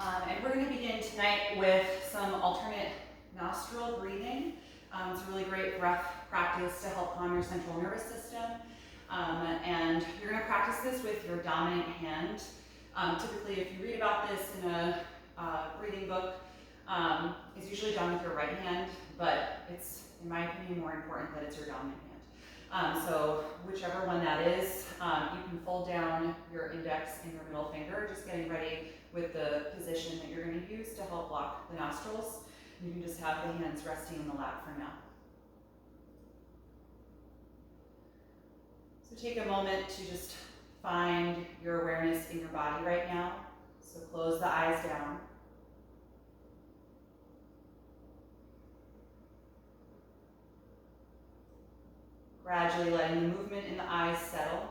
And we're going to begin tonight with some alternate nostril breathing. It's a really great breath practice to help calm your central nervous system. And you're going to practice this with your dominant hand. Typically, if you read about this in a breathing book, it's usually done with your right hand, but it's, in my opinion, more important that it's your dominant hand. So whichever one that is, you can fold down your index and your middle finger, just getting ready with the position that you're going to use to help block the nostrils. You can just have the hands resting in the lap for now. So take a moment to just find your awareness in your body right now. So close the eyes down. Gradually letting the movement in the eyes settle.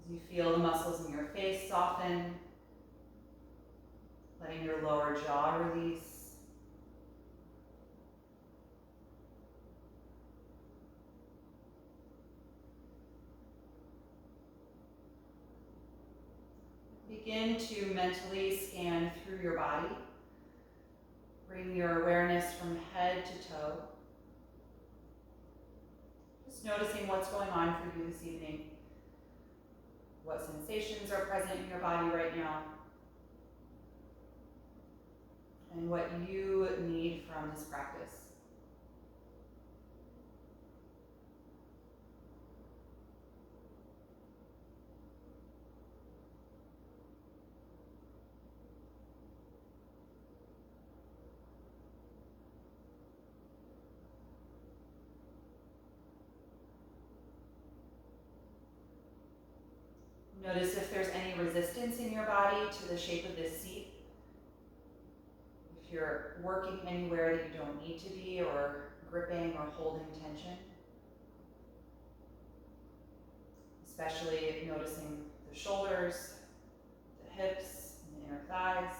As you feel the muscles in your face soften, letting your lower jaw release. Begin to mentally scan through your body. Bring your awareness from head to toe. Just noticing what's going on for you this evening. What sensations are present in your body right now. And what you need from this practice. Notice if there's any resistance in your body to the shape of this seat. If you're working anywhere that you don't need to be, or gripping or holding tension. Especially noticing the shoulders, the hips, and the inner thighs.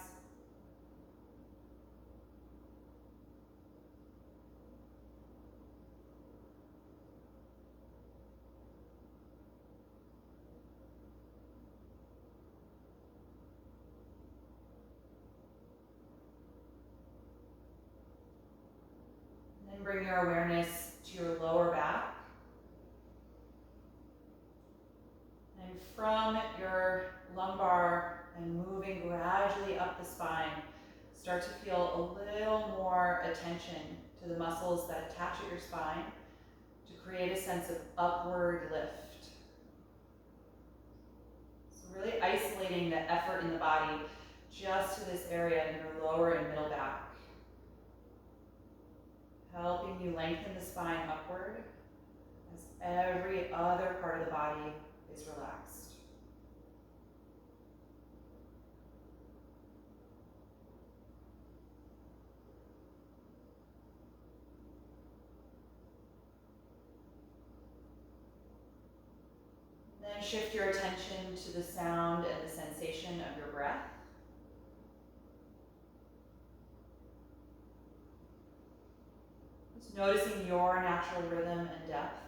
Bring your awareness to your lower back. And from your lumbar and moving gradually up the spine, start to feel a little more attention to the muscles that attach at your spine to create a sense of upward lift. So really isolating the effort in the body just to this area in your lower and middle back. Helping you lengthen the spine upward as every other part of the body is relaxed. Then shift your attention to the sound and the sensation of your breath. Noticing your natural rhythm and depth.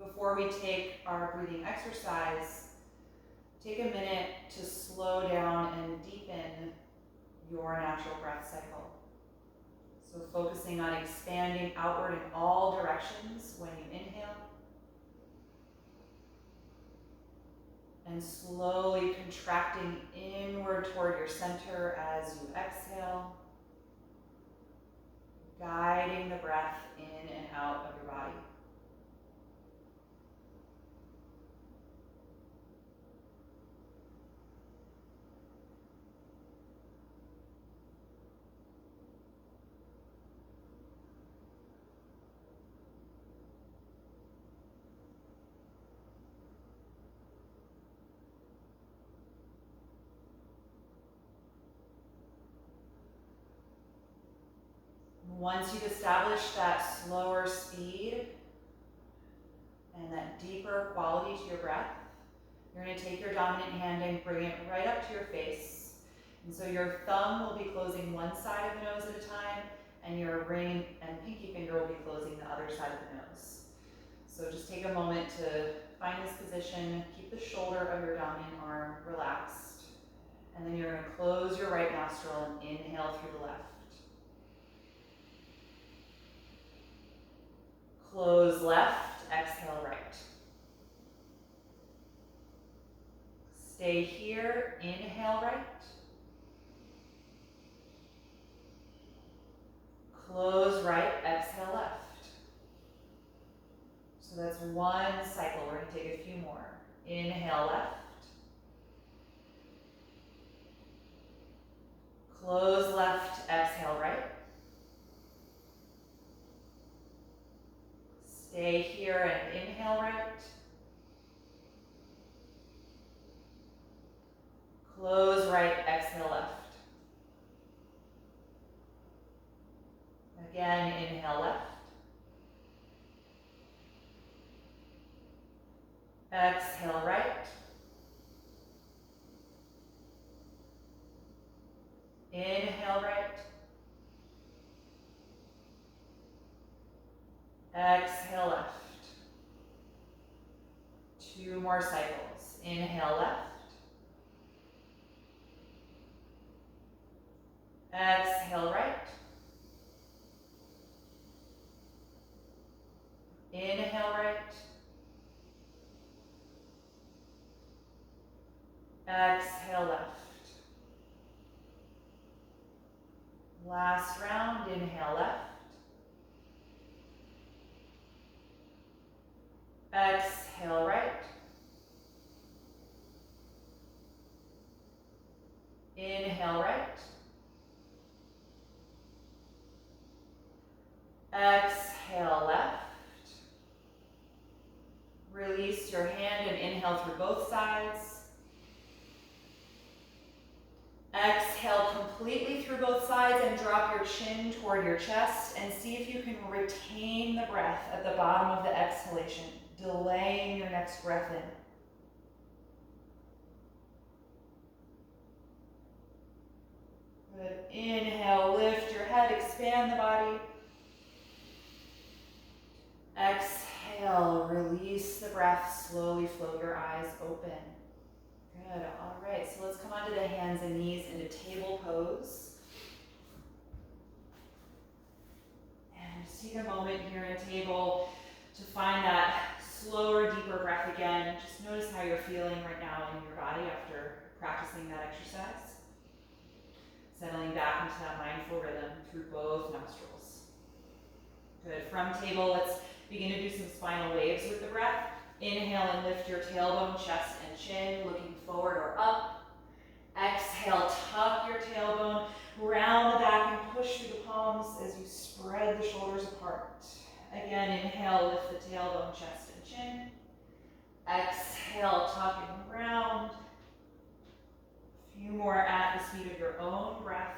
Before we take our breathing exercise, take a minute to slow down and deepen your natural breath cycle. So focusing on expanding outward in all directions when you inhale. And slowly contracting inward toward your center as you exhale, guiding the breath in and out of your body. Once you've established that slower speed and that deeper quality to your breath, you're going to take your dominant hand and bring it right up to your face. And so your thumb will be closing one side of the nose at a time, and your ring and pinky finger will be closing the other side of the nose. So just take a moment to find this position, keep the shoulder of your dominant arm relaxed, and then you're going to close your right nostril and inhale through the left. Close left, exhale right. Stay here, inhale right. Close right, exhale left. So that's one cycle. We're going to take a few more. Inhale left. Close left, exhale right. Stay here and inhale right. Close right, exhale left. Again, inhale left. Exhale right. Inhale right. Exhale left. Two more cycles. Inhale left. Exhale right. Inhale right. Exhale left. Last round, inhale left. Exhale right. Inhale right. Exhale left. Release your hand and inhale through both sides. Exhale completely through both sides and drop your chin toward your chest and see if you can retain the breath at the bottom of the exhalation, delaying your next breath in. Good. Inhale, lift your head, expand the body. Exhale, release the breath, slowly float your eyes open. Good, all right, so let's come onto the hands and knees into table pose. And just take a moment here in table to find that slower, deeper breath again. Just notice how you're feeling right now in your body after practicing that exercise. Settling back into that mindful rhythm through both nostrils. Good, from table, let's begin to do some spinal waves with the breath. Inhale and lift your tailbone, chest, and chin, looking forward or up. Exhale, tuck your tailbone, round the back and push through the palms as you spread the shoulders apart. Again, inhale, lift the tailbone, chest, and chin. Exhale, tuck and round. A few more at the speed of your own breath.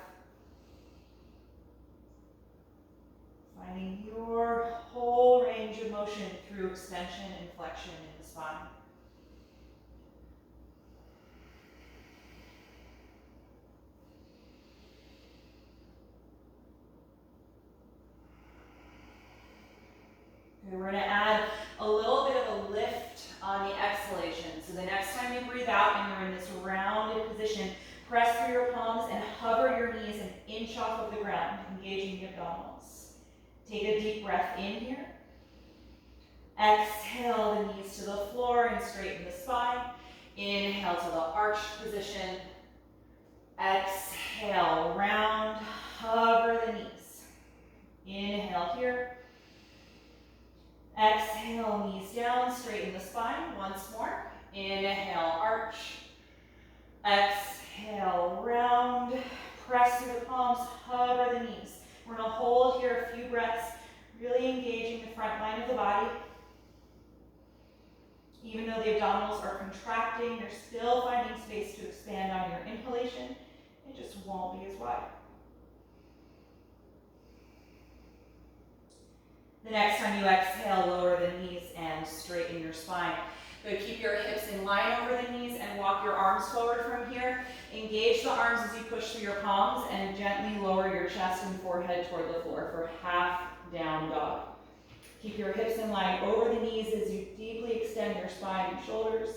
Finding your whole range of motion through extension and flexion in the spine. Okay, we're going to add a little bit of a lift on the exhalation. So the next time you breathe out and you're in this rounded position, press through your palms and hover your knees an inch off of the ground, engaging the abdominals. Take a deep breath in here. Exhale the knees to the floor and straighten the spine. Inhale to the arched position. Exhale, round, hover the knees. Inhale here. Exhale, knees down, straighten the spine. Once more. Inhale, arch. Exhale, round. Press through the palms, hover the knees. We're going to hold here a few breaths, really engaging the front line of the body. Even though the abdominals are contracting, you're still finding space to expand on your inhalation. It just won't be as wide. The next time you exhale, lower the knees and straighten your spine. Good, keep your hips in line over the knees and walk your arms forward from here. Engage the arms as you push through your palms and gently lower your chest and forehead toward the floor for half down dog. Keep your hips in line over the knees as you deeply extend your spine and shoulders.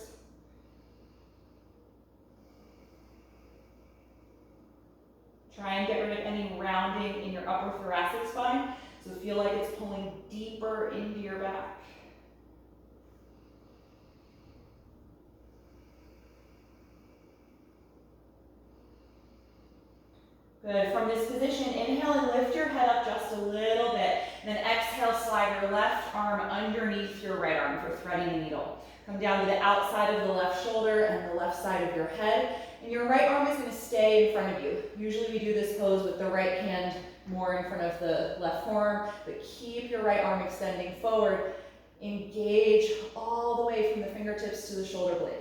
Try and get rid of any rounding in your upper thoracic spine, so feel like it's pulling deeper into your back. Good. From this position, inhale and lift your head up just a little bit. And then exhale, slide your left arm underneath your right arm for threading the needle. Come down to the outside of the left shoulder and the left side of your head. And your right arm is going to stay in front of you. Usually we do this pose with the right hand more in front of the left forearm, but keep your right arm extending forward. Engage all the way from the fingertips to the shoulder blade.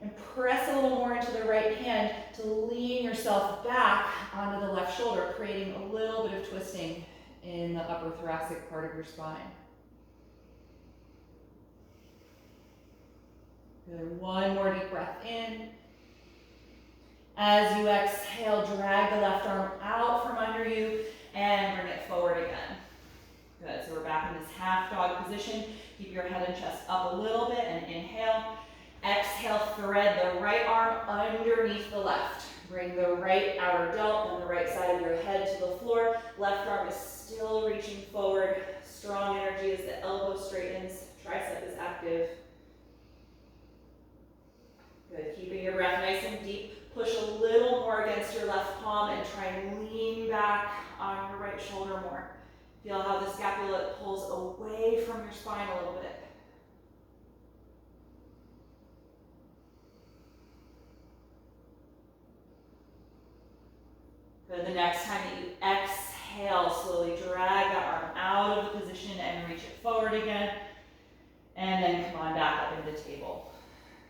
And press a little more into the right hand to lean yourself back onto the left shoulder, creating a little bit of twisting in the upper thoracic part of your spine. Good. One more deep breath in. As you exhale, drag the left arm out from under you and bring it forward again. Good. So we're back in this half dog position. Keep your head and chest up a little bit and inhale. Exhale, thread the right arm underneath the left. Bring the right outer delt and the right side of your head to the floor. Left arm is still reaching forward. Strong energy as the elbow straightens. Tricep is active. Good. Keeping your breath nice and deep. Push a little more against your left palm and try and lean back on your right shoulder more. Feel how the scapula pulls away from your spine a little bit. Good. The next time that you exhale, slowly drag that arm out of the position and reach it forward again. And then come on back up into table.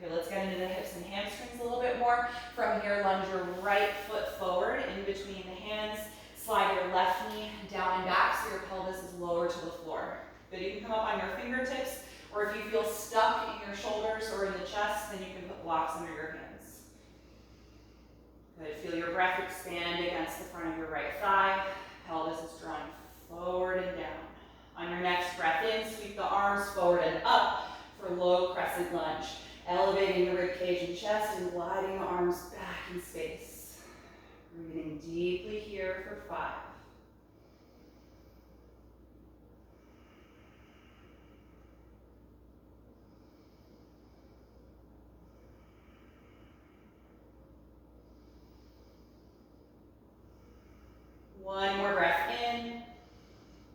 Okay, let's get into the hips and hamstrings a little bit more. From here, lunge your right foot forward in between the hands. Slide your left knee down and back so your pelvis is lower to the floor. Good, you can come up on your fingertips, or if you feel stuck in your shoulders or in the chest, then you can put blocks under your hands. Good, feel your breath expand against the front of your right thigh. Pelvis is drawing forward and down. On your next breath in, sweep the arms forward and up for low crescent lunge. Elevating the rib cage and chest and gliding the arms back in space. Breathing deeply here for 5. One more breath in.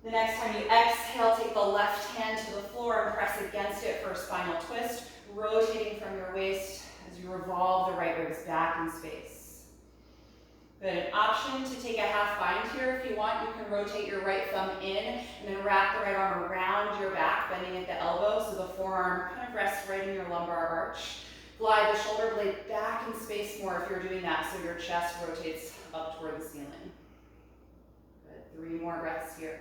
The next time you exhale, take the left hand to the floor and press against it for a spinal twist, rotating from your waist as you revolve the right ribs back in space. Good. An option to take a half bind here if you want. You can rotate your right thumb in and then wrap the right arm around your back, bending at the elbow so the forearm kind of rests right in your lumbar arch. Glide the shoulder blade back in space more if you're doing that so your chest rotates up toward the ceiling. Good. 3 more breaths here.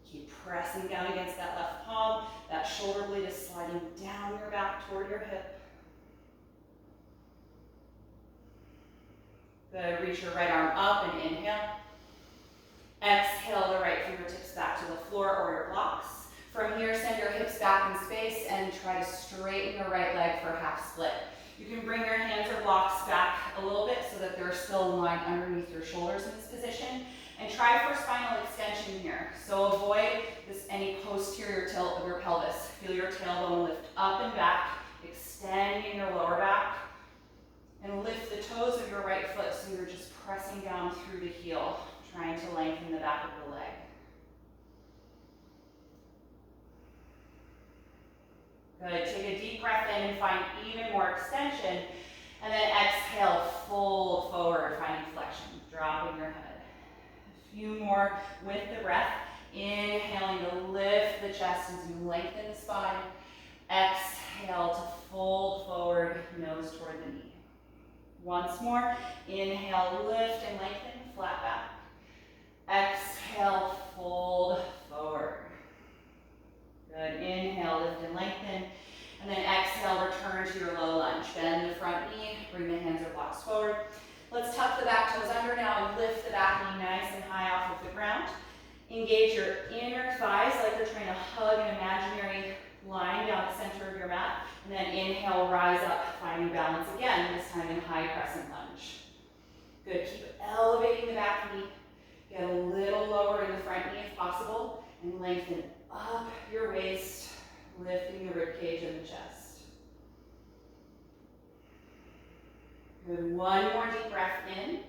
Keep pressing down against that left palm. That shoulder blade is sliding down your back toward your hip. Good. Reach your right arm up and inhale. Exhale the right fingertips back to the floor or your blocks. From here, send your hips back in space and try to straighten your right leg for half split. You can bring your hands or blocks back a little bit so that they're still in line underneath your shoulders in this position. And try for spinal extension here. So avoid any posterior tilt of your pelvis. Feel your tailbone lift up and back, extending your lower back. And lift the toes of your right foot so you're just pressing down through the heel, trying to lengthen the back of the leg. Good. Take a deep breath in and find even more extension. And then exhale, fold forward, finding flexion, dropping your head. A few more with the breath. Inhaling to lift the chest as you lengthen the spine. Exhale to fold forward, nose toward the knee. Once more. Inhale, lift and lengthen, flat back. Exhale, fold forward. Good. Good, inhale, lift and lengthen. And then exhale, return to your low lunge. Bend the front knee, bring the hands or blocks forward. Let's tuck the back toes under now and lift the back knee nice and high off of the ground. Engage your inner thighs like you're trying to hug an imaginary line down the center of your mat. And then inhale, rise up, finding balance again, this time in high crescent lunge. Good, keep elevating the back knee. Get a little lower in the front knee if possible, and lengthen up your waist, lifting the rib cage and the chest. Good, one more deep breath in.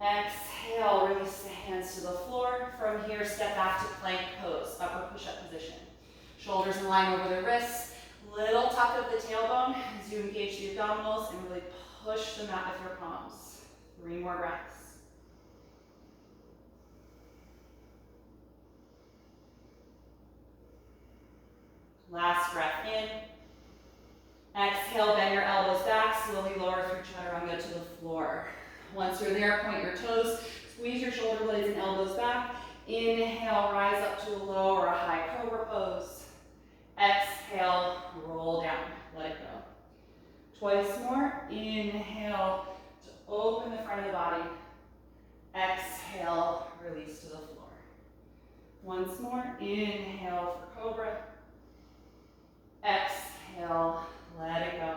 Exhale, release the hands to the floor. From here, step back to plank pose, upper push-up position. Shoulders in line over the wrists, little tuck of the tailbone as you engage the abdominals and really push the mat with your palms. 3 more breaths. Last breath in. Exhale, bend your elbows back, slowly lower through chaturanga to the floor. Once you're there, point your toes, squeeze your shoulder blades and elbows back. Inhale, rise up to a low or a high cobra pose. Exhale, roll down, let it go. Twice more, inhale to open the front of the body. Exhale, release to the floor. Once more, inhale for cobra. Exhale, let it go.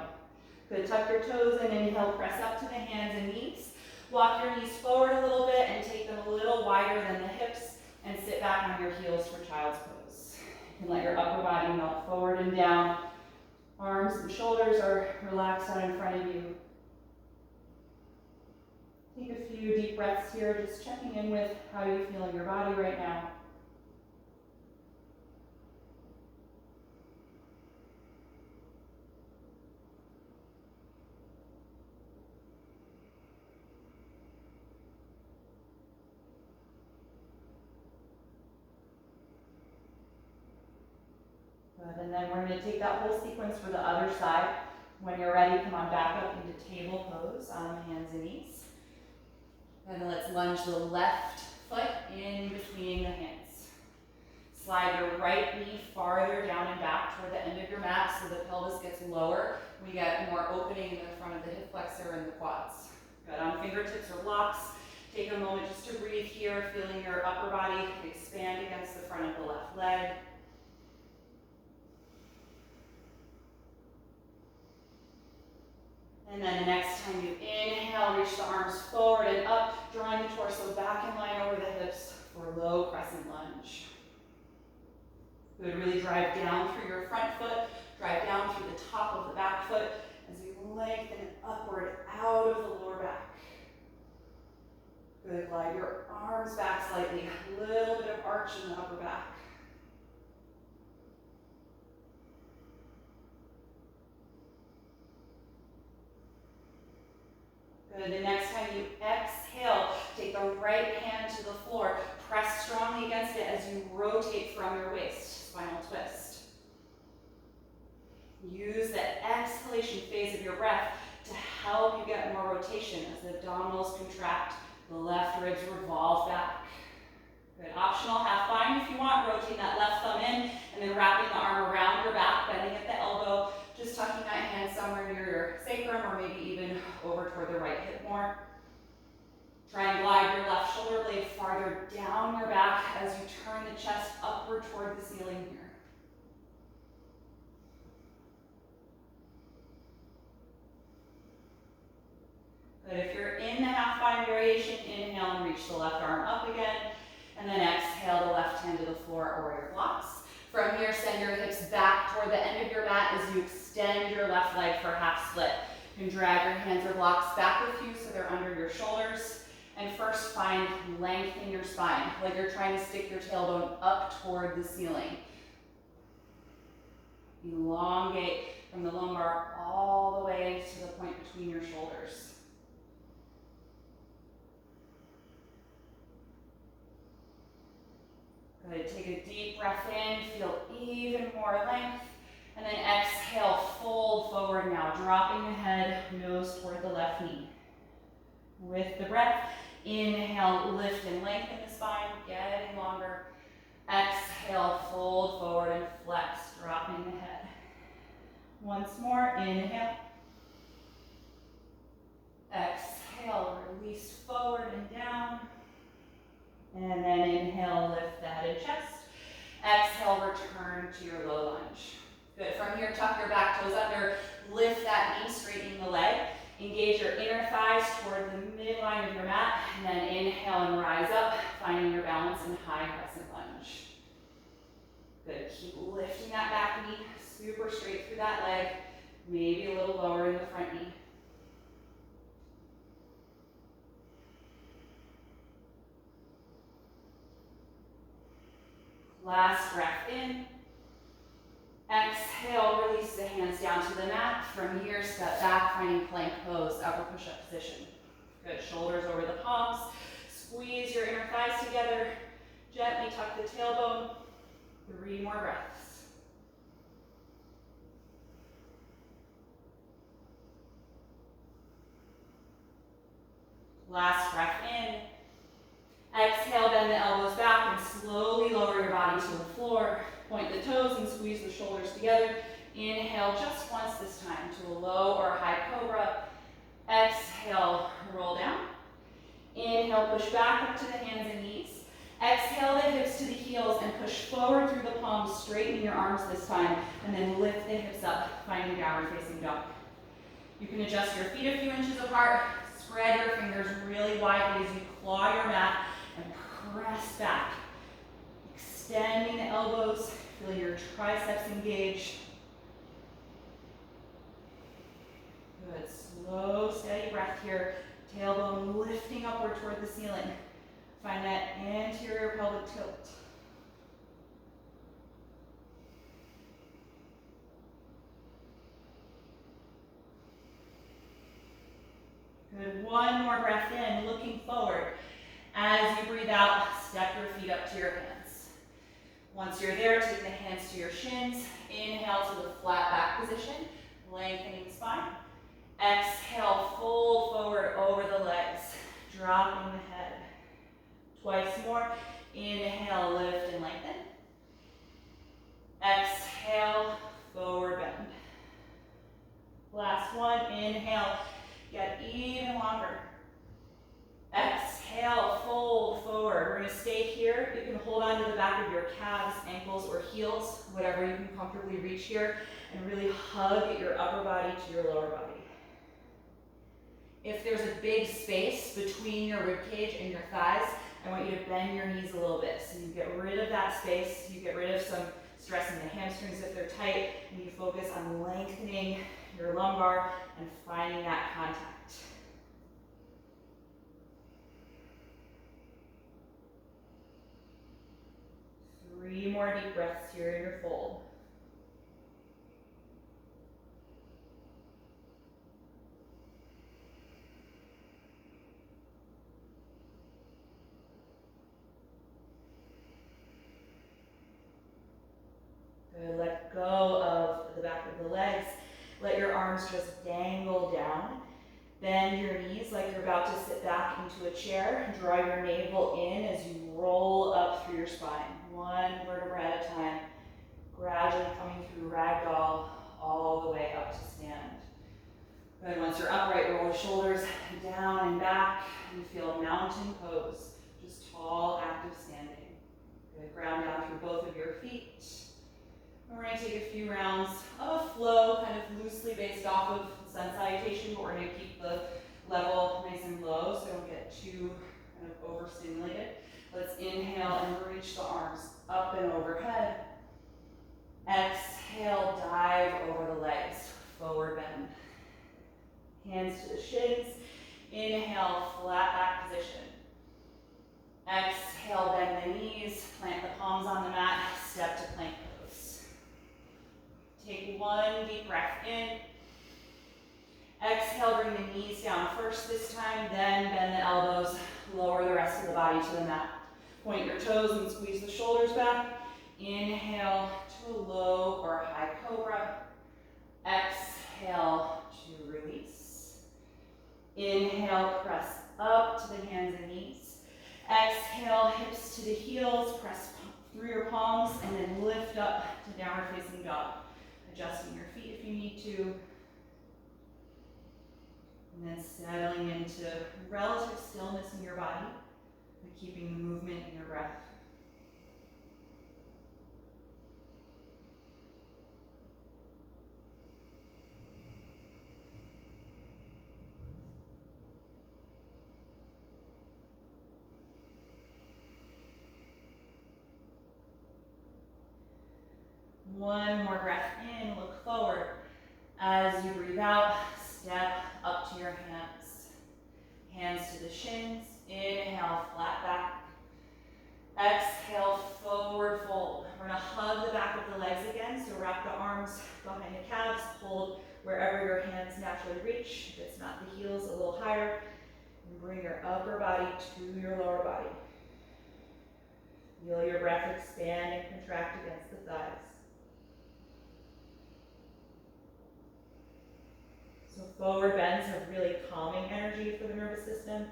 Good, tuck your toes and inhale, press up to the hands and knees. Walk your knees forward a little bit and take them a little wider than the hips and sit back on your heels for child's pose. You can let your upper body melt forward and down. Arms and shoulders are relaxed out in front of you. Take a few deep breaths here, just checking in with how you feel in your body right now. Good, and then we're going to take that whole sequence for the other side. When you're ready, come on back up into table pose on hands and knees. And then let's lunge the left foot in between the hands. Slide your right knee farther down and back toward the end of your mat so the pelvis gets lower. We get more opening in the front of the hip flexor and the quads. Good, on fingertips or blocks, take a moment just to breathe here, feeling your upper body expand against the front of the left leg. And then the next time you inhale, reach the arms forward and up, drawing the torso back in line over the hips for low crescent lunge. Good, really drive down through your front foot, drive down through the top of the back foot as you lengthen upward out of the lower back. Good, glide your arms back slightly, a little bit of arch in the upper back. Good, the next time you exhale, take the right hand to the floor, press strongly against it as you rotate from your waist, spinal twist. Use that exhalation phase of your breath to help you get more rotation as the abdominals contract, the left ribs revolve back. Good, optional, half fine if you want, rotating that left thumb in and then wrapping the arm around your back, bending at the elbow, just tucking that hand somewhere near your sacrum or maybe even over toward the right hip more. Try and glide your left shoulder blade farther down your back as you turn the chest upward toward the ceiling here. Good, if you're in the half bind variation, inhale and reach the left arm up again, and then exhale the left hand to the floor or your blocks. From here, send your hips back toward the end of your mat as you extend your left leg for half split. You can drag your hands or blocks back with you so they're under your shoulders. And first find length in your spine, like you're trying to stick your tailbone up toward the ceiling. Elongate from the lumbar all the way to the point between your shoulders. Good, take a deep breath in, feel even more length, and then exhale, fold forward now, dropping the head, nose toward the left knee. With the breath, inhale, lift and lengthen the spine, getting longer. Exhale. Exhale, fold forward and flex, dropping the head. Once more, inhale. Exhale, release forward and down. And then inhale, lift the head and chest. Exhale, return to your low lunge. Good. From here, tuck your back toes under, lift that knee, straightening the leg. Engage your inner thighs toward the midline of your mat, and then inhale and rise up, finding your balance in high crescent lunge. Good. Keep lifting that back knee, super straight through that leg, maybe a little lower in the front knee. Last breath in. Exhale, release the hands down to the mat. From here, step back, finding plank pose, upper push-up position. Good, shoulders over the palms. Squeeze your inner thighs together. Gently tuck the tailbone. 3 more breaths. Last breath in. Exhale, bend the elbows back and slowly lower your body to the floor. Point the toes and squeeze the shoulders together. Inhale just once this time to a low or high cobra. Exhale, roll down. Inhale, push back up to the hands and knees. Exhale the hips to the heels and push forward through the palms, straightening your arms this time, and then lift the hips up, finding downward facing dog. You can adjust your feet a few inches apart, spread your fingers really widely as you claw your mat and press back. Extending the elbows, feel your triceps engage. Good, slow, steady breath here. Tailbone lifting upward toward the ceiling. Find that anterior pelvic tilt. Good, 1 more breath in, looking forward. As you breathe out, step your feet up to your hands. Once you're there, take the hands to your shins. Inhale to the flat back position, lengthening the spine. Exhale, fold forward over the legs, dropping the head. Twice more. Inhale, lift and lengthen. Exhale, forward bend. Last one, inhale, get even longer. Exhale, fold forward. We're going to stay here. You can hold on to the back of your calves, ankles, or heels, whatever you can comfortably reach here, and really hug your upper body to your lower body. If there's a big space between your ribcage and your thighs, I want you to bend your knees a little bit. So you get rid of that space, you get rid of some stress in the hamstrings if they're tight, and you focus on lengthening your lumbar and finding that contact. Three more deep breaths here in your fold. Good. Let go of the back of the legs. Let your arms just dangle down. Bend your knees like you're about to sit back into a chair. Draw your navel in as you roll up through your spine. 1 vertebra at a time. Gradually coming through ragdoll all the way up to stand. Good. Once you're upright, roll the shoulders down and back and feel mountain pose. Just tall, active standing. Good. Ground down through both of your feet. We're going to take a few rounds of flow, kind of loosely based off of sun salutation, but we're going to keep the level nice and low so don't get too kind of overstimulated. Let's inhale and reach the arms up and overhead. Exhale, dive over the legs, forward bend. Hands to the shins. Inhale, flat back position. Exhale, bend the knees, plant the palms on the mat, step to plank pose. Take 1 deep breath in. Exhale, bring the knees down first this time, then bend the elbows, lower the rest of the body to the mat. Point your toes and squeeze the shoulders back. Inhale to a low or high cobra. Exhale to release. Inhale, press up to the hands and knees. Exhale, hips to the heels, press through your palms, and then lift up to downward facing dog. Adjusting your feet if you need to. And then settling into relative stillness in your body, but keeping the movement in your breath. One more breath in, look forward. As you breathe out, step up to your hands. Hands to the shins. Inhale, flat back. Exhale, forward fold. We're gonna hug the back of the legs again, so wrap the arms behind the calves, hold wherever your hands naturally reach. If it's not the heels, a little higher. And bring your upper body to your lower body. Feel your breath expand and contract against the thighs. So forward bends have really calming energy for the nervous system.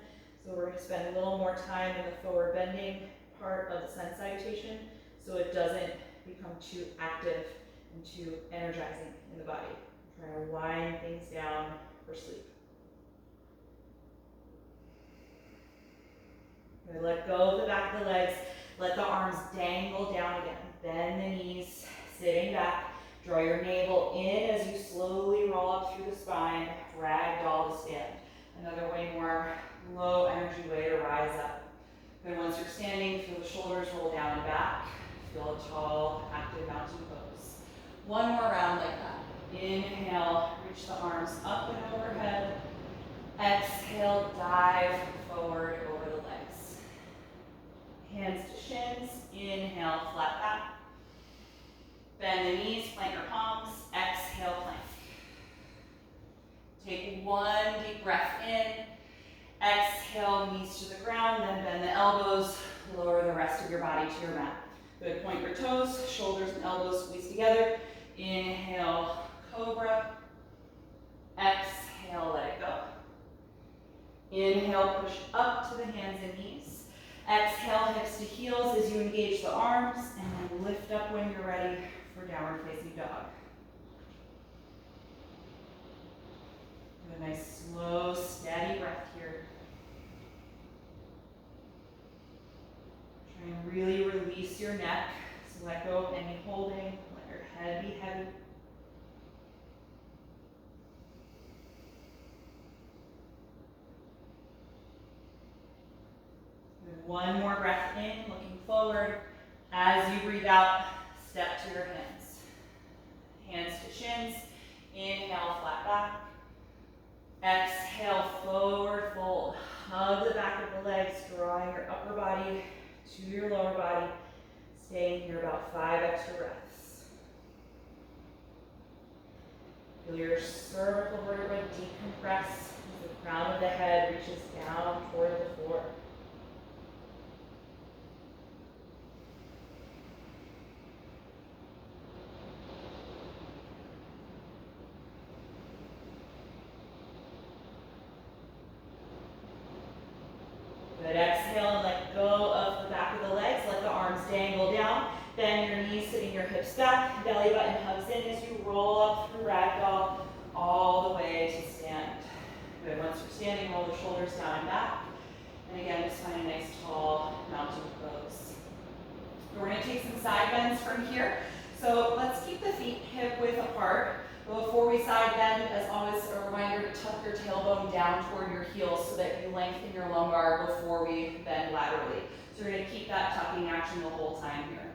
So we're going to spend a little more time in the forward bending part of the sun salutation so it doesn't become too active and too energizing in the body. Try to wind things down for sleep. Good. Let go of the back of the legs. Let the arms dangle down again. Bend the knees, sitting back. Draw your navel in as you slowly roll up through the spine, ragdoll to stand. Another way more low energy way to rise up. Then once you're standing, feel the shoulders roll down and back. Feel a tall, active mountain pose. One more round like that. Inhale, reach the arms up and overhead. Exhale, dive forward over the legs. Hands to shins. Inhale, flat back. Bend the knees, plant your palms, exhale, plank. Take one deep breath in, exhale, knees to the ground, then bend the elbows, lower the rest of your body to your mat. Good, point your toes, shoulders and elbows squeeze together. Inhale, cobra. Exhale, let it go. Inhale, push up to the hands and knees. Exhale, hips to heels as you engage the arms, and then lift up when you're ready for downward facing dog. Do a nice slow, steady breath here. Try and really release your neck. So let go of any holding. Let your head be heavy. Good. One more breath in, looking forward. As you breathe out, step to your hands. Hands to shins. Inhale, flat back. Exhale, forward fold. Hug the back of the legs, drawing your upper body to your lower body. Staying here about 5 extra breaths. Feel your cervical vertebra decompress as the crown of the head reaches down toward the floor. Good, exhale and let go of the back of the legs. Let the arms dangle down. Bend your knees, sitting your hips back. Belly button hugs in as you roll up through ragdoll all the way to stand. Good, once you're standing, roll the shoulders down and back. And again, just find a nice tall mountain pose. We're going to take some side bends from here. So let's keep the feet hip width apart. But before we side bend, as always, a reminder to tuck your tailbone down toward your heels so that you lengthen your lumbar before we bend laterally. So we're going to keep that tucking action the whole time here.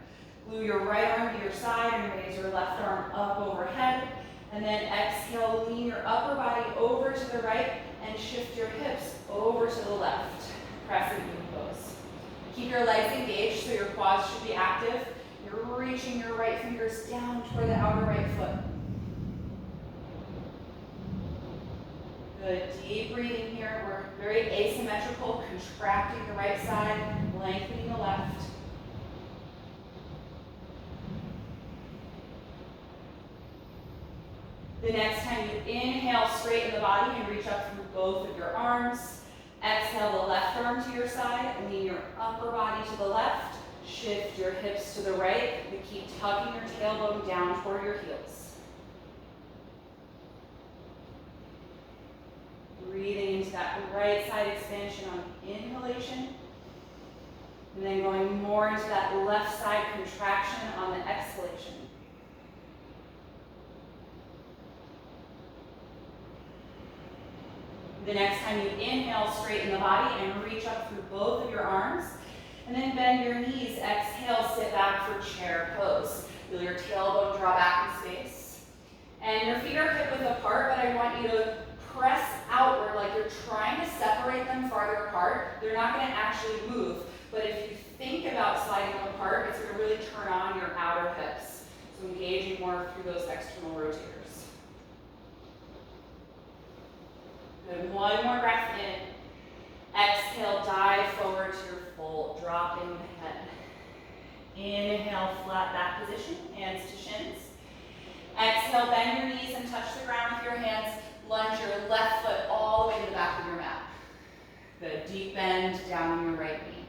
Glue your right arm to your side and raise your left arm up overhead. And then exhale, lean your upper body over to the right and shift your hips over to the left. Crescent moon pose. Keep your legs engaged so your quads should be active. You're reaching your right fingers down toward the outer right foot. Good, deep breathing here. We're very asymmetrical, contracting the right side, lengthening the left. The next time you inhale, straighten the body and reach up through both of your arms. Exhale the left arm to your side, lean your upper body to the left, Shift your hips to the right, but keep tucking your tailbone down toward your heels. Breathing into that right side expansion on inhalation, and then going more into that left side contraction on the exhalation. The next time you inhale, straighten the body and reach up through both of your arms. And then bend your knees. Exhale, sit back for chair pose. Feel your tailbone draw back in space. And your feet are hip width apart, but I want you to press outward like you're trying to separate them farther apart. They're not going to actually move. But if you think about sliding them apart, it's going to really turn on your outer hips. So engaging more through those external rotators. Good. One more breath in. Exhale, dive forward to your full, dropping the head. Inhale, flat back position, hands to shins. Exhale, bend your knees and touch the ground with your hands. Lunge your left foot all the way to the back of your mat. Good. Deep bend down on your right knee.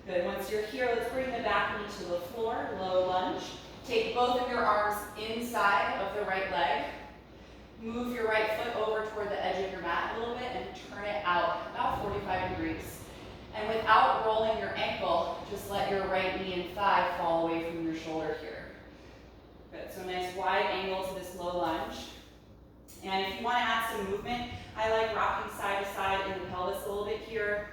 Good. Once you're here, let's bring the back knee to the floor, low lunge. Take both of your arms inside of the right leg. Move your right foot over toward the edge of your mat a little bit and turn it out about 45 degrees. And without rolling your ankle, just let your right knee and thigh fall away from your shoulder here. Good, so nice wide angle to this low lunge. And if you want to add some movement, I like rocking side to side in the pelvis a little bit here.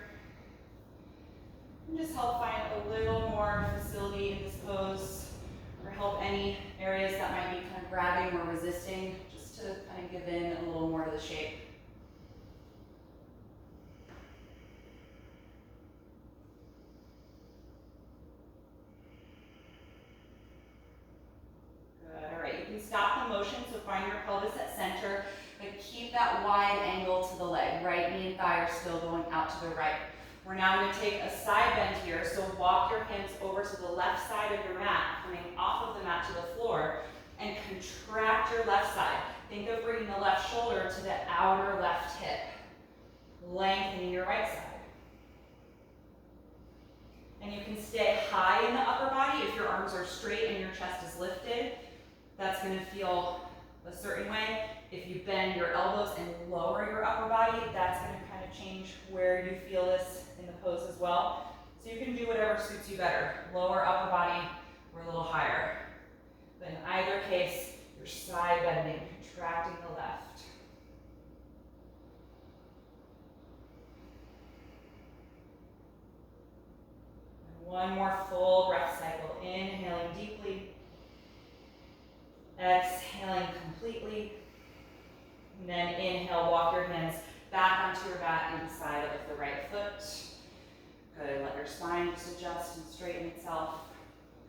And just help find a little more facility in this pose, or help any areas that might be kind of grabbing or resisting, just to kind of give in a little more to the shape. Good, all right, you can stop the motion, so find your pelvis at center, but keep that wide angle to the leg. Right knee and thigh are still going out to the right. We're now going to take a side bend here, so walk your hands over to the left side of your mat, coming off of the mat to the floor, and contract your left side. Think of bringing the left shoulder to the outer left hip, lengthening your right side. And you can stay high in the upper body if your arms are straight and your chest is lifted. That's going to feel a certain way. If you bend your elbows and lower your upper body, that's going to kind of change where you feel this in the pose as well. So you can do whatever suits you better, lower upper body or a little higher. But in either case, you're side bending, contracting the left. And one more full breath cycle, inhaling deeply, exhaling completely, and then inhale, walk your hands back onto your mat inside of the right foot. Good, let your spine just adjust and straighten itself.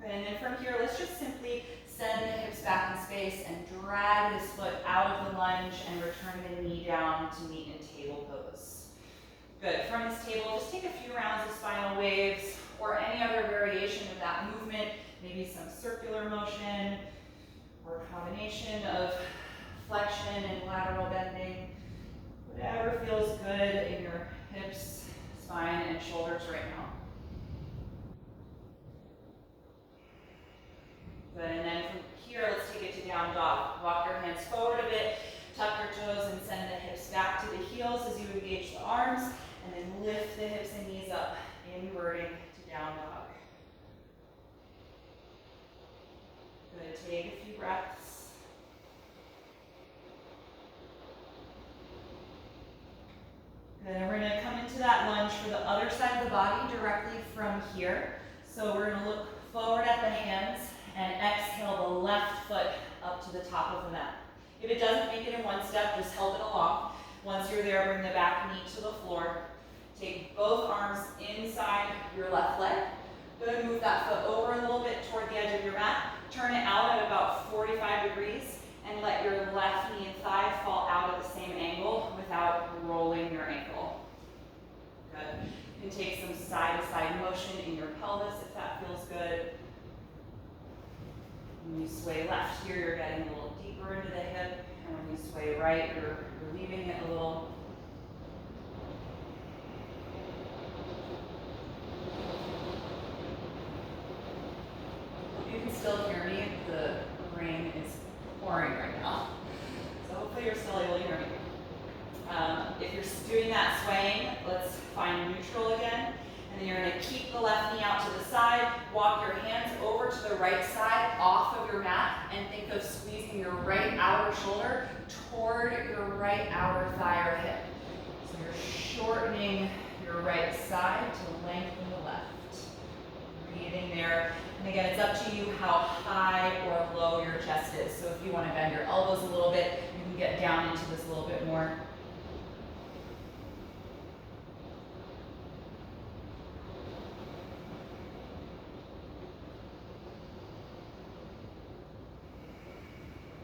Good, and then from here, let's just simply send the hips back in space and drag this foot out of the lunge and return the knee down to meet in table pose. Good, from this table, just take a few rounds of spinal waves or any other variation of that movement, maybe some circular motion or a combination of flexion and lateral bending. Whatever feels good in your hips, spine, and shoulders right now. Good, and then from here, let's take it to down dog. Walk your hands forward a bit, tuck your toes, and send the hips back to the heels as you engage the arms, and then lift the hips and knees up, inverting to down dog. Good, take a few breaths. Then we're going to come into that lunge for the other side of the body directly from here. So we're going to look forward at the hands and exhale the left foot up to the top of the mat. If it doesn't make it in one step, just help it along. Once you're there, bring the back knee to the floor. Take both arms inside your left leg. Good, move that foot over a little bit toward the edge of your mat. Turn it out at about 45 degrees. And let your left knee and thigh fall out at the same angle without rolling your ankle. Good. You can take some side-to-side motion in your pelvis if that feels good. When you sway left here, you're getting a little deeper into the hip. And when you sway right, you're leaving it a little. right side off of your mat and think of squeezing your right outer shoulder toward your right outer thigh or hip. So you're shortening your right side to lengthen the left. Breathing there. And again, it's up to you how high or low your chest is. So if you want to bend your elbows a little bit, you can get down into this a little bit more.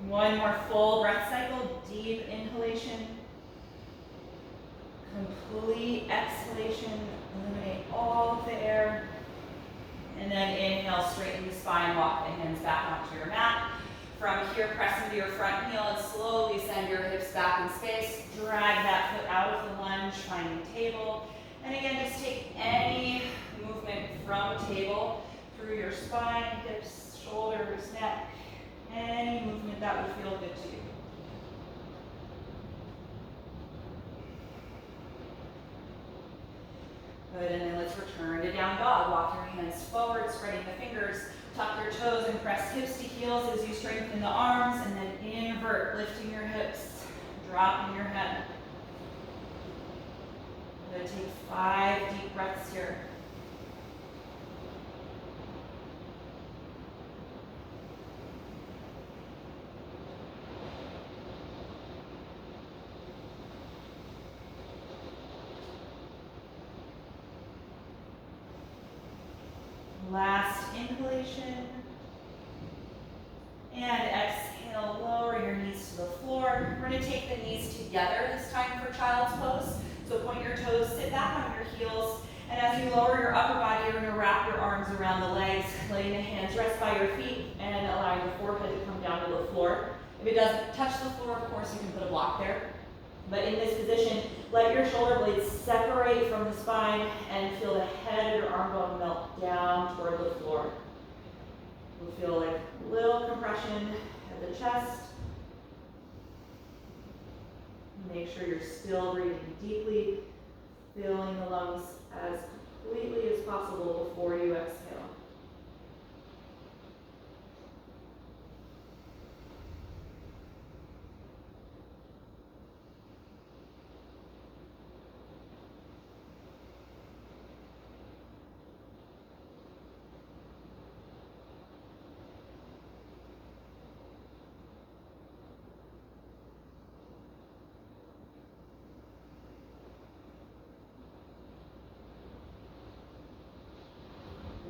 One more full breath cycle, deep inhalation, complete exhalation, eliminate all of the air, and then inhale, straighten the spine, walk the hands back onto your mat. From here, press into your front heel and slowly send your hips back in space. Drag that foot out of the lunge, finding table. And again, just take any movement from table through your spine, hips, shoulders, neck. Any movement that would feel good to you. Good, and then let's return to down dog. Walk your hands forward, spreading the fingers. Tuck your toes and press hips to heels as you strengthen the arms, and then invert, lifting your hips, dropping your head. Good, take 5 deep breaths here. Last inhalation, and exhale, lower your knees to the floor. We're going to take the knees together this time for child's pose. So point your toes, sit back on your heels, and as you lower your upper body, you're going to wrap your arms around the legs, letting the hands rest by your feet, and allowing the forehead to come down to the floor. If it doesn't touch the floor, of course, you can put a block there. But in this position, let your shoulder blades separate from the spine and feel the head of your arm bone melt down toward the floor. You'll feel like a little compression at the chest. Make sure you're still breathing deeply, filling the lungs as completely as possible before you exhale.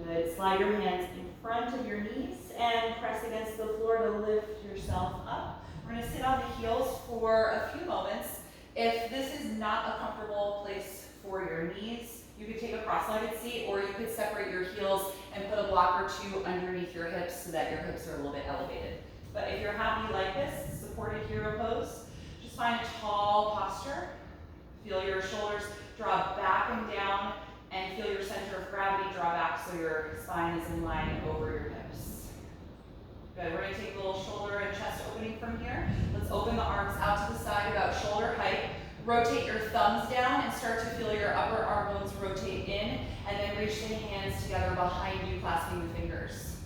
Good. Slide your hands in front of your knees and press against the floor to lift yourself up. We're going to sit on the heels for a few moments. If this is not a comfortable place for your knees, you could take a cross-legged seat, or you could separate your heels and put a block or two underneath your hips so that your hips are a little bit elevated. But if you're happy like this, supported hero pose, just find a tall posture. Feel your shoulders draw back and down, and feel your center of gravity draw back so your spine is in line over your hips. Good, we're going to take a little shoulder and chest opening from here. Let's open the arms out to the side about shoulder height. Rotate your thumbs down and start to feel your upper arm bones rotate in, and then reach the hands together behind you, clasping the fingers.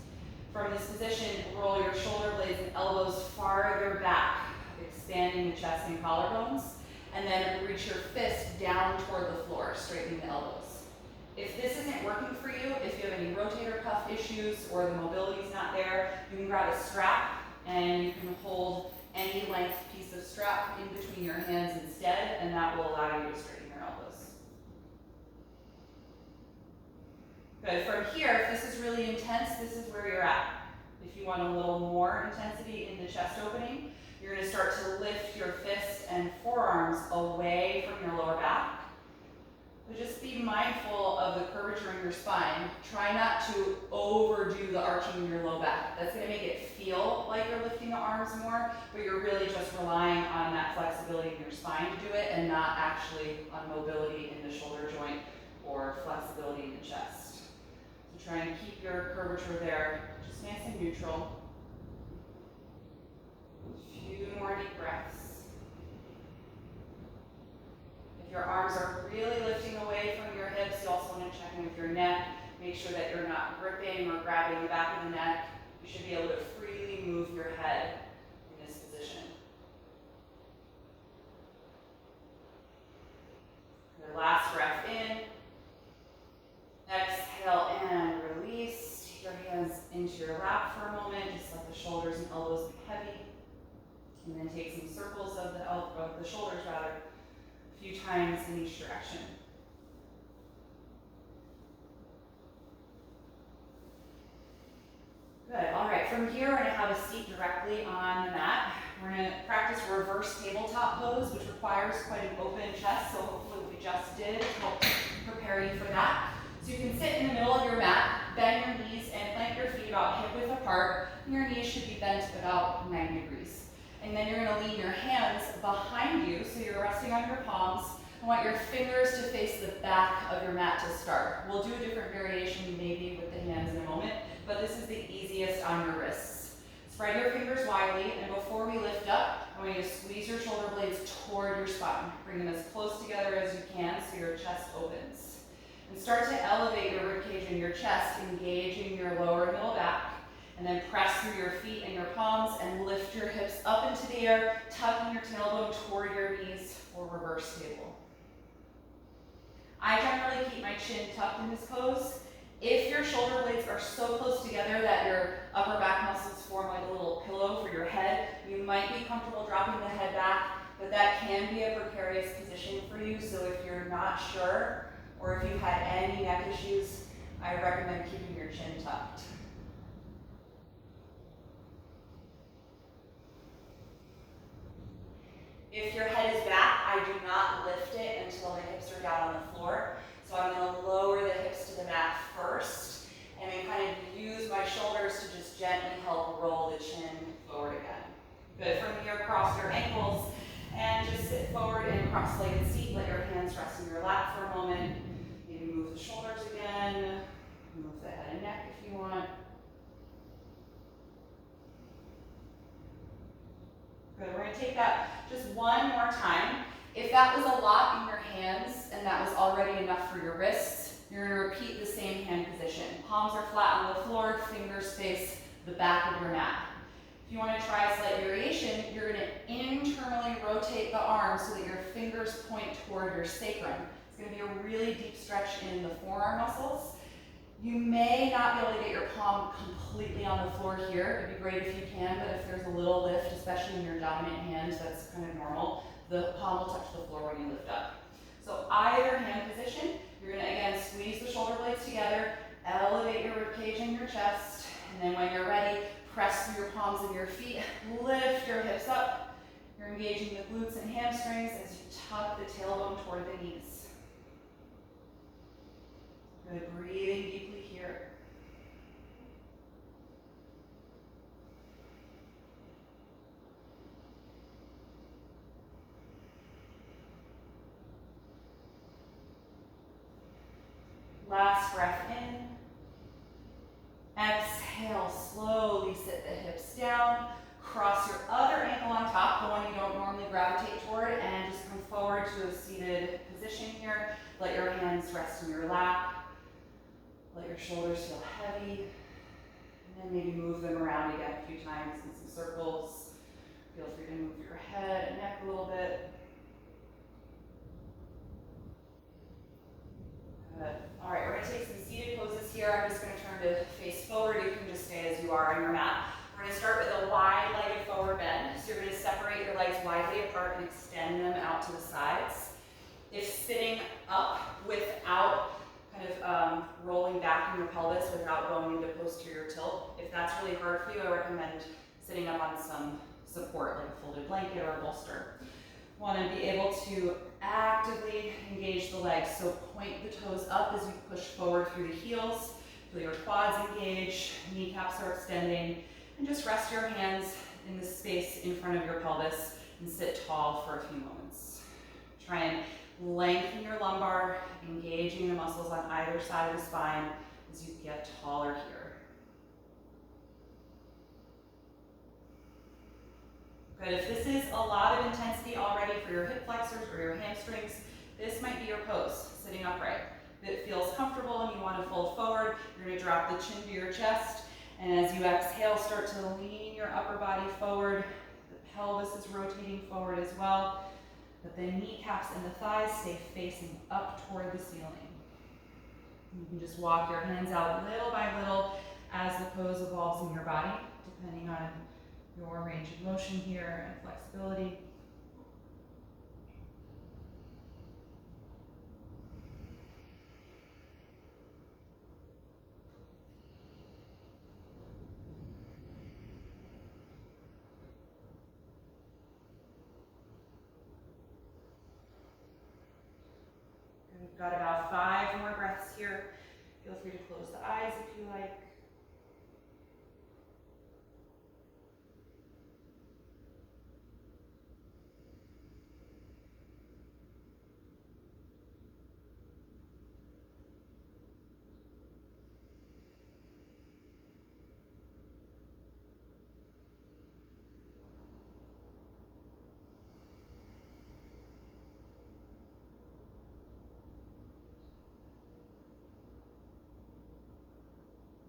From this position, roll your shoulder blades and elbows farther back, expanding the chest and collarbones, and then reach your fist down toward the floor, straightening the elbows. If this isn't working for you, if you have any rotator cuff issues or the mobility is not there, you can grab a strap and you can hold any length piece of strap in between your hands instead, and that will allow you to straighten your elbows. Good. From here, if this is really intense, this is where you're at. If you want a little more intensity in the chest opening, you're going to start to lift your fists and forearms away from your lower back. But just be mindful of the curvature in your spine. Try not to overdo the arching in your low back. That's going to make it feel like you're lifting the arms more, but you're really just relying on that flexibility in your spine to do it, and not actually on mobility in the shoulder joint or flexibility in the chest. So try and keep your curvature there, just nice and neutral. A few more deep breaths. If your arms are really lifting away from your hips, you also want to check in with your neck. Make sure that you're not gripping or grabbing the back of the neck. You should be able to freely move your head in this position. Good, last breath in. Exhale and release. Take your hands into your lap for a moment. Just let the shoulders and elbows be heavy. And then take some circles of the shoulders rather, a few times in each direction. Good, all right, from here we're gonna have a seat directly on the mat. We're gonna practice reverse tabletop pose, which requires quite an open chest, so hopefully what we just did helped prepare you for that. So you can sit in the middle of your mat, bend your knees, and plant your feet about hip width apart. Your knees should be bent about 90 degrees. And then you're gonna lean your hands behind you, so you're resting on your palms. I want your fingers to face the back of your mat to start. We'll do a different variation maybe with the hands in a moment, but this is the easiest on your wrists. Spread your fingers widely, and before we lift up, I want you to squeeze your shoulder blades toward your spine. Bring them as close together as you can so your chest opens. And start to elevate your ribcage and your chest, engaging your lower and middle back. And then press through your feet and your palms and lift your hips up into the air, tucking your tailbone toward your knees for reverse table. I generally keep my chin tucked in this pose. If your shoulder blades are so close together that your upper back muscles form like a little pillow for your head, you might be comfortable dropping the head back, but that can be a precarious position for you. So if you're not sure, or if you've had any neck issues, I recommend keeping your chin tucked. If your head is back, I do not lift it until the hips are down on the floor. So I'm going to lower the hips to the mat first, and then kind of use my shoulders to just gently help roll the chin forward again. Good, from here, cross your ankles, and just sit forward in a cross-legged seat. Let your hands rest in your lap for a moment. Maybe move the shoulders again, move the head and neck if you want. Good, we're going to take that just one more time. If that was a lot in your hands and that was already enough for your wrists, you're going to repeat the same hand position. Palms are flat on the floor, fingers face the back of your mat. If you want to try a slight variation, you're going to internally rotate the arms so that your fingers point toward your sacrum. It's going to be a really deep stretch in the forearm muscles. You may not be able to get your palm completely on the floor here. It'd be great if you can, but if there's a little lift, especially in your dominant hand, that's kind of normal. The palm will touch the floor when you lift up. So either hand position, you're going to again squeeze the shoulder blades together, elevate your ribcage and your chest, and then when you're ready, press through your palms and your feet, lift your hips up. You're engaging the glutes and hamstrings as you tuck the tailbone toward the knees. Good, breathing deeply here. Last breath in. Exhale, slowly sit the hips down. Cross your other ankle on top, the one you don't normally gravitate toward, and just come forward to a seated position here. Let your hands rest in your lap. Let your shoulders feel heavy. And then maybe move them around again a few times in some circles. Feel free to move your head and neck a little bit. Good. All right, we're going to take some seated poses here. I'm just going to turn to face forward. You can just stay as you are on your mat. We're going to start with a wide-legged forward bend. So you're going to separate your legs widely apart and extend them out to the sides. If sitting up without kind of rolling back in your pelvis without going into posterior tilt, if that's really hard for you, I recommend sitting up on some support, like a folded blanket or a bolster. Want to be able to actively engage the legs. So point the toes up as you push forward through the heels. Feel your quads engage, kneecaps are extending, and just rest your hands in the space in front of your pelvis and sit tall for a few moments. Try and lengthen your lumbar, engaging the muscles on either side of the spine as you get taller here. Good. If this is a lot of intensity already for your hip flexors or your hamstrings, this might be your pose, sitting upright. If it feels comfortable and you want to fold forward, you're going to drop the chin to your chest And as you exhale, start to lean your upper body forward. The pelvis is rotating forward as well, but the kneecaps and the thighs stay facing up toward the ceiling. You can just walk your hands out little by little as the pose evolves in your body, depending on your range of motion here and flexibility. We've got about 5 more breaths here. Feel free to close the eyes if you like.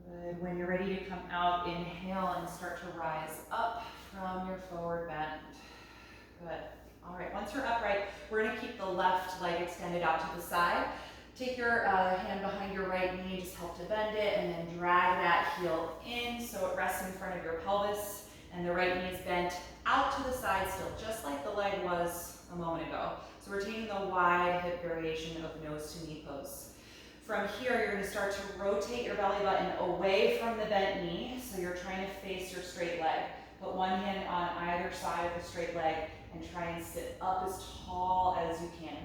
Good. When you're ready to come out, inhale and start to rise up from your forward bend. Good. All right, once you're upright, we're gonna keep the left leg extended out to the side. Take your hand behind your right knee, just help to bend it, and then drag that heel in so it rests in front of your pelvis, and the right knee is bent out to the side still, just like the leg was a moment ago. So we're taking the wide hip variation of nose to knee pose. From here, you're gonna start to rotate your belly button away from the bent knee, so you're trying to face your straight leg. Put one hand on either side of the straight leg and try and sit up as tall as you can.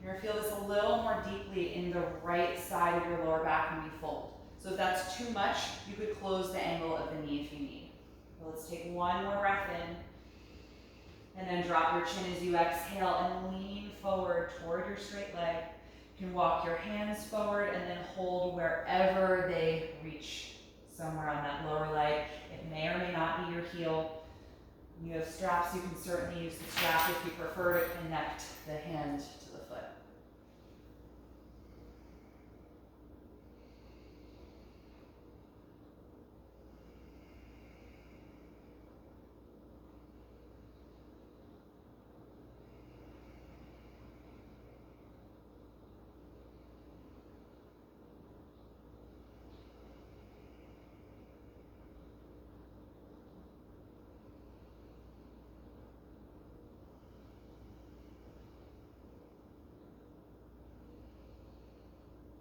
You're gonna feel this a little more deeply in the right side of your lower back when we fold. So if that's too much, you could close the angle of the knee if you need. So let's take one more breath in, and then drop your chin as you exhale and lean forward toward your straight leg. You can walk your hands forward and then hold wherever they reach, somewhere on that lower leg. It may or may not be your heel. When you have straps, you can certainly use the strap if you prefer to connect the hand to the foot.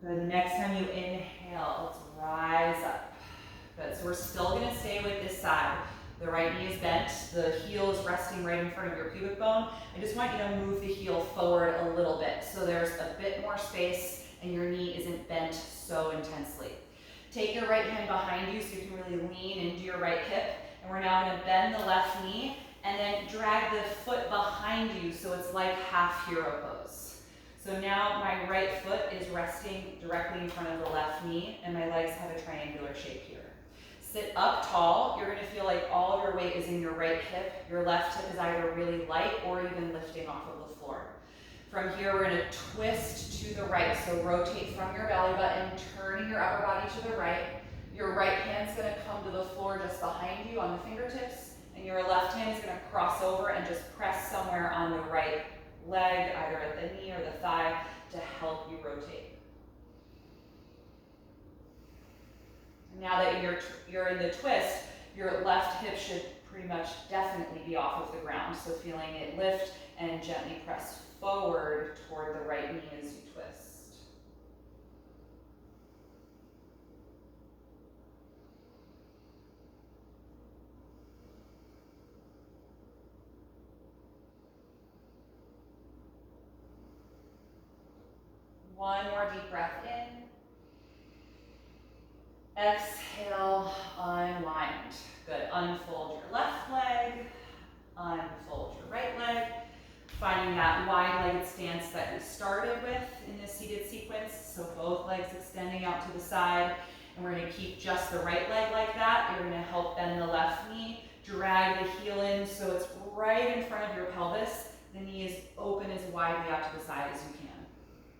Good. Next time you inhale, let's rise up. Good. So we're still going to stay with this side. The right knee is bent. The heel is resting right in front of your pubic bone. I just want you to move the heel forward a little bit so there's a bit more space and your knee isn't bent so intensely. Take your right hand behind you so you can really lean into your right hip. And we're now going to bend the left knee and then drag the foot behind you so it's like half hero pose. So now my right foot is resting directly in front of the left knee and my legs have a triangular shape here. Sit up tall. You're going to feel like all of your weight is in your right hip. Your left hip is either really light or even lifting off of the floor. From here, we're going to twist to the right. So rotate from your belly button, turning your upper body to the right. Your right hand's going to come to the floor just behind you on the fingertips, and your left hand is going to cross over and just press somewhere on the right leg, either at the knee or the thigh, to help you rotate. Now that you're in the twist, your left hip should pretty much definitely be off of the ground. So feeling it lift and gently press forward toward the right knee as you twist. One more deep breath in. Exhale, unwind. Good. Unfold your left leg, unfold your right leg. Finding that wide-legged stance that we started with in this seated sequence. So both legs extending out to the side. And we're going to keep just the right leg like that. You're going to help bend the left knee. Drag the heel in so it's right in front of your pelvis. The knee is open as widely out to the side as you can.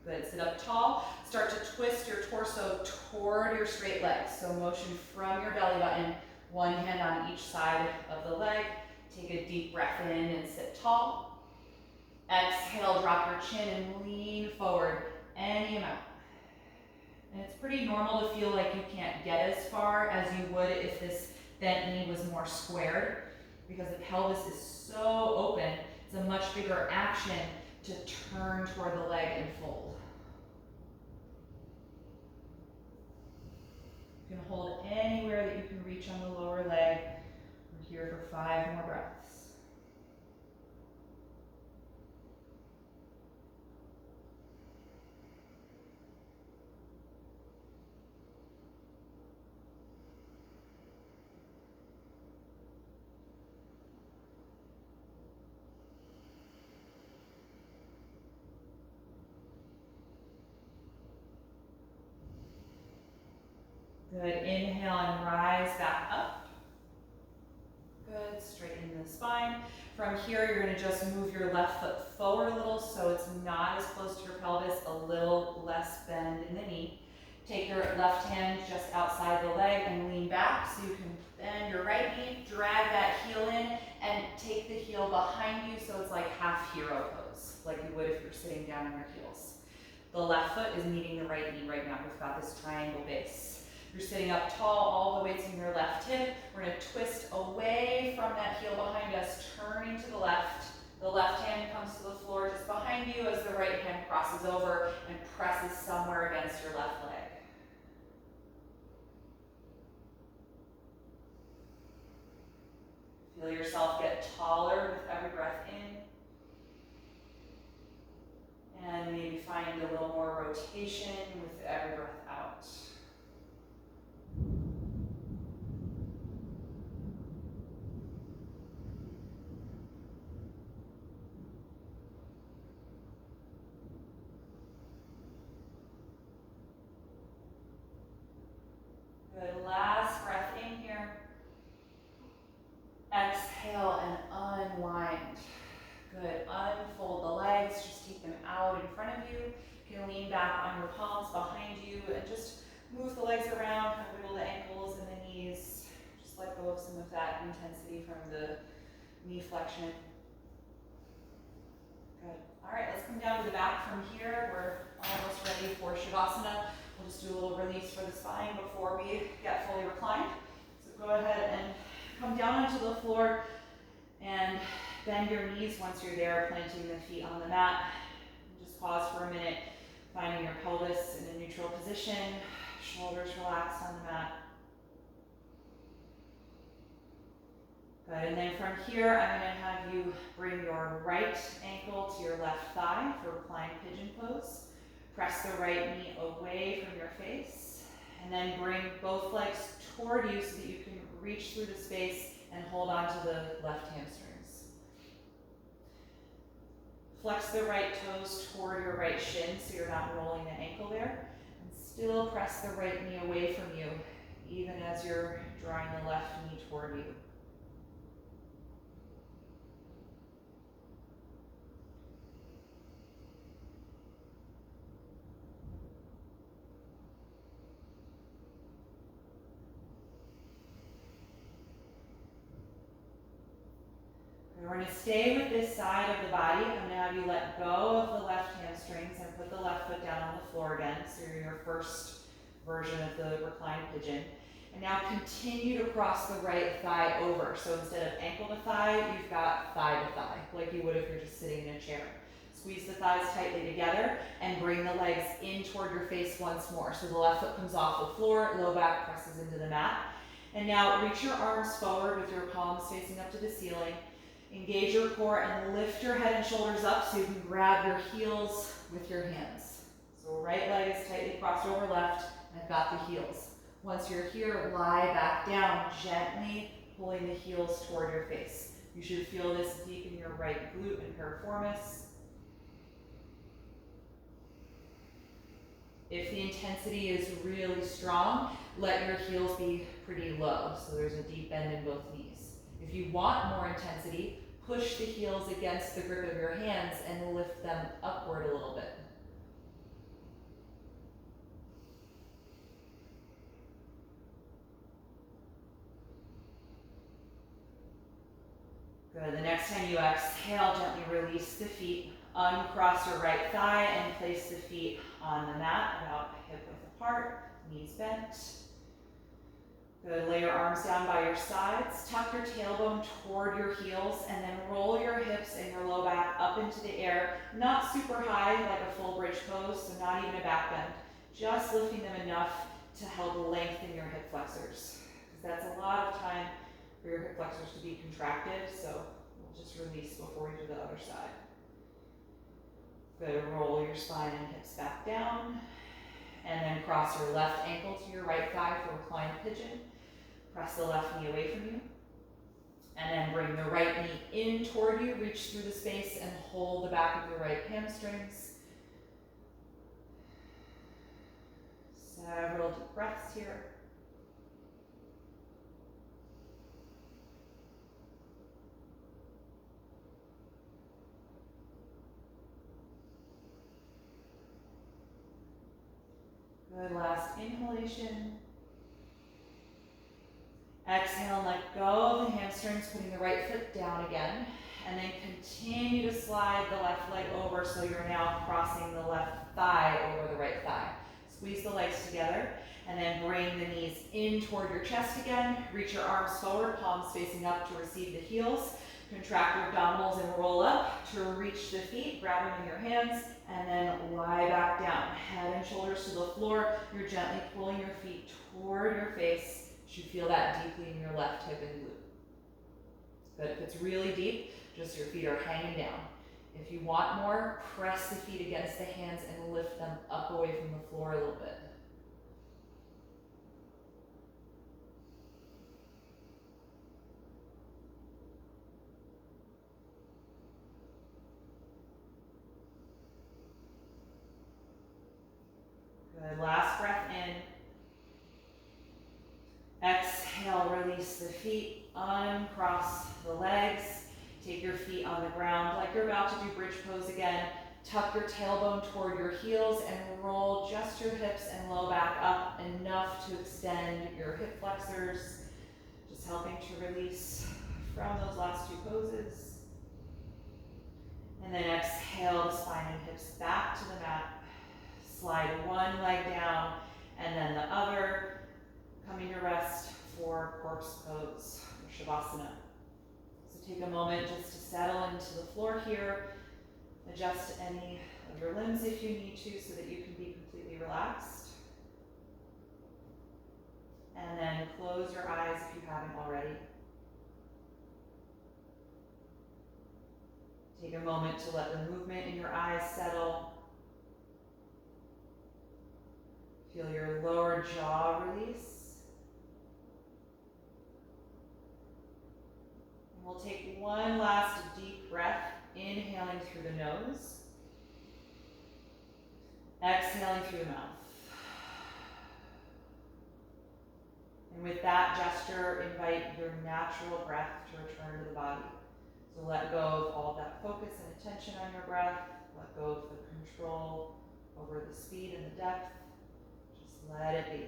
Good, sit up tall. Start to twist your torso toward your straight legs. So motion from your belly button, one hand on each side of the leg. Take a deep breath in and sit tall. Exhale, drop your chin and lean forward any amount. And it's pretty normal to feel like you can't get as far as you would if this bent knee was more squared, because the pelvis is so open. It's a much bigger action to turn toward the leg and fold. You can hold anywhere that you can reach on the lower leg. We're here for 5 more breaths. Good, inhale and rise back up. Good, straighten the spine. From here, you're gonna just move your left foot forward a little so it's not as close to your pelvis, a little less bend in the knee. Take your left hand just outside the leg and lean back so you can bend your right knee, drag that heel in, and take the heel behind you so it's like half hero pose, like you would if you're sitting down on your heels. The left foot is meeting the right knee right now. We've got this triangle base. You're sitting up tall, all the weight's in your left hip. We're gonna twist away from that heel behind us, turning to the left. The left hand comes to the floor just behind you as the right hand crosses over and presses somewhere against your left leg. Feel yourself get taller with every breath in. And maybe find a little more rotation with every breath out. Good, last breath in here. Exhale and unwind. Good, unfold the legs, just take them out in front of you. You can lean back on your palms behind you and just move the legs around, kind of wiggle the ankles and the knees. Just let go of some of that intensity from the knee flexion. Good, all right, let's come down to the back from here. We're almost ready for Shavasana. We'll just do a little release for the spine before we get fully reclined. So go ahead and come down onto the floor and bend your knees once you're there, planting the feet on the mat. Just pause for a minute, finding your pelvis in a neutral position, shoulders relaxed on the mat. Good, and then from here, I'm gonna have you bring your right ankle to your left thigh for reclined pigeon pose. Press the right knee away from your face, and then bring both legs toward you so that you can reach through the space and hold onto the left hamstrings. Flex the right toes toward your right shin so you're not rolling the ankle there, and still press the right knee away from you, even as you're drawing the left knee toward you. We're going to stay with this side of the body. I'm going to have you let go of the left hamstrings and put the left foot down on the floor again. So you're your first version of the reclined pigeon. And now continue to cross the right thigh over. So instead of ankle to thigh, you've got thigh to thigh, like you would if you're just sitting in a chair. Squeeze the thighs tightly together and bring the legs in toward your face once more. So the left foot comes off the floor, low back presses into the mat. And now reach your arms forward with your palms facing up to the ceiling. Engage your core and lift your head and shoulders up so you can grab your heels with your hands. So right leg is tightly crossed over left, and I've got the heels. Once you're here, lie back down, gently pulling the heels toward your face. You should feel this deep in your right glute and piriformis. If the intensity is really strong, let your heels be pretty low, so there's a deep bend in both knees. If you want more intensity, push the heels against the grip of your hands and lift them upward a little bit. Good. The next time you exhale, gently release the feet. Uncross your right thigh and place the feet on the mat, about hip width apart, knees bent. Good. Lay your arms down by your sides. Tuck your tailbone toward your heels and then roll your hips and your low back up into the air. Not super high like a full bridge pose, so not even a back bend. Just lifting them enough to help lengthen your hip flexors. Because that's a lot of time for your hip flexors to be contracted, so we'll just release before we do the other side. Good. Roll your spine and hips back down. And then cross your left ankle to your right thigh for reclined pigeon. Press the left knee away from you. And then bring the right knee in toward you. Reach through the space and hold the back of your right hamstrings. Several deep breaths here. Good. Last inhalation. Exhale and let go of the hamstrings, putting the right foot down again. And then continue to slide the left leg over so you're now crossing the left thigh over the right thigh. Squeeze the legs together and then bring the knees in toward your chest again. Reach your arms forward, palms facing up to receive the heels. Contract your abdominals and roll up to reach the feet. Grab them in your hands and then lie back down. Head and shoulders to the floor. You're gently pulling your feet toward your face. You should feel that deeply in your left hip and glute. Good. If it's really deep, just your feet are hanging down. If you want more, press the feet against the hands and lift them up away from the floor a little bit. Good. Last breath in. Exhale, release the feet, uncross the legs. Take your feet on the ground like you're about to do bridge pose again. Tuck your tailbone toward your heels and roll just your hips and low back up enough to extend your hip flexors. Just helping to release from those last two poses. And then exhale, the spine and hips back to the mat. Slide one leg down and then the other. Coming to rest for corpse pose or shavasana. So take a moment just to settle into the floor here. Adjust any of your limbs if you need to so that you can be completely relaxed. And then close your eyes if you haven't already. Take a moment to let the movement in your eyes settle. Feel your lower jaw release. We'll take one last deep breath, inhaling through the nose, exhaling through the mouth. And with that gesture, invite your natural breath to return to the body. So let go of all that focus and attention on your breath. Let go of the control over the speed and the depth. Just let it be.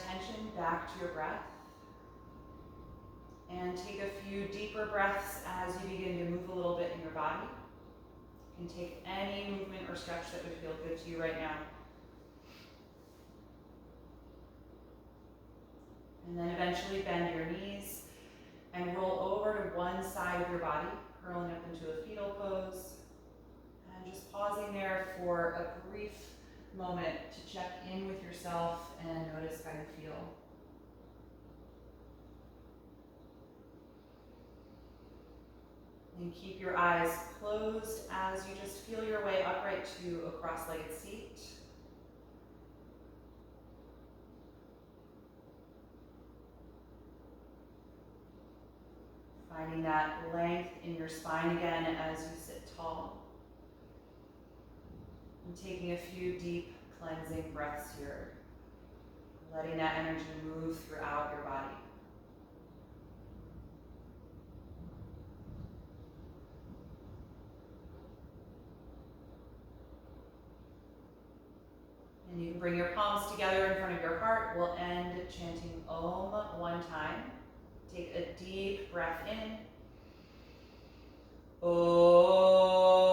attention back to your breath. And take a few deeper breaths as you begin to move a little bit in your body. You can take any movement or stretch that would feel good to you right now. And then eventually bend your knees and roll over to one side of your body, curling up into a fetal pose. And just pausing there for a brief moment to check in with yourself and notice how you feel. And keep your eyes closed as you just feel your way upright to a cross-legged seat. Finding that length in your spine again as you sit tall. And taking a few deep cleansing breaths here. Letting that energy move throughout your body. And you can bring your palms together in front of your heart. We'll end chanting Om one time. Take a deep breath in. Om.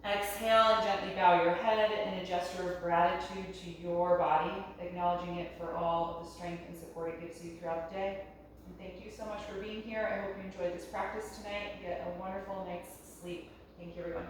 Exhale and gently bow your head in a gesture of gratitude to your body, acknowledging it for all of the strength and support it gives you throughout the day. And thank you so much for being here. I hope you enjoyed this practice tonight. Get a wonderful night's sleep. Thank you, everyone.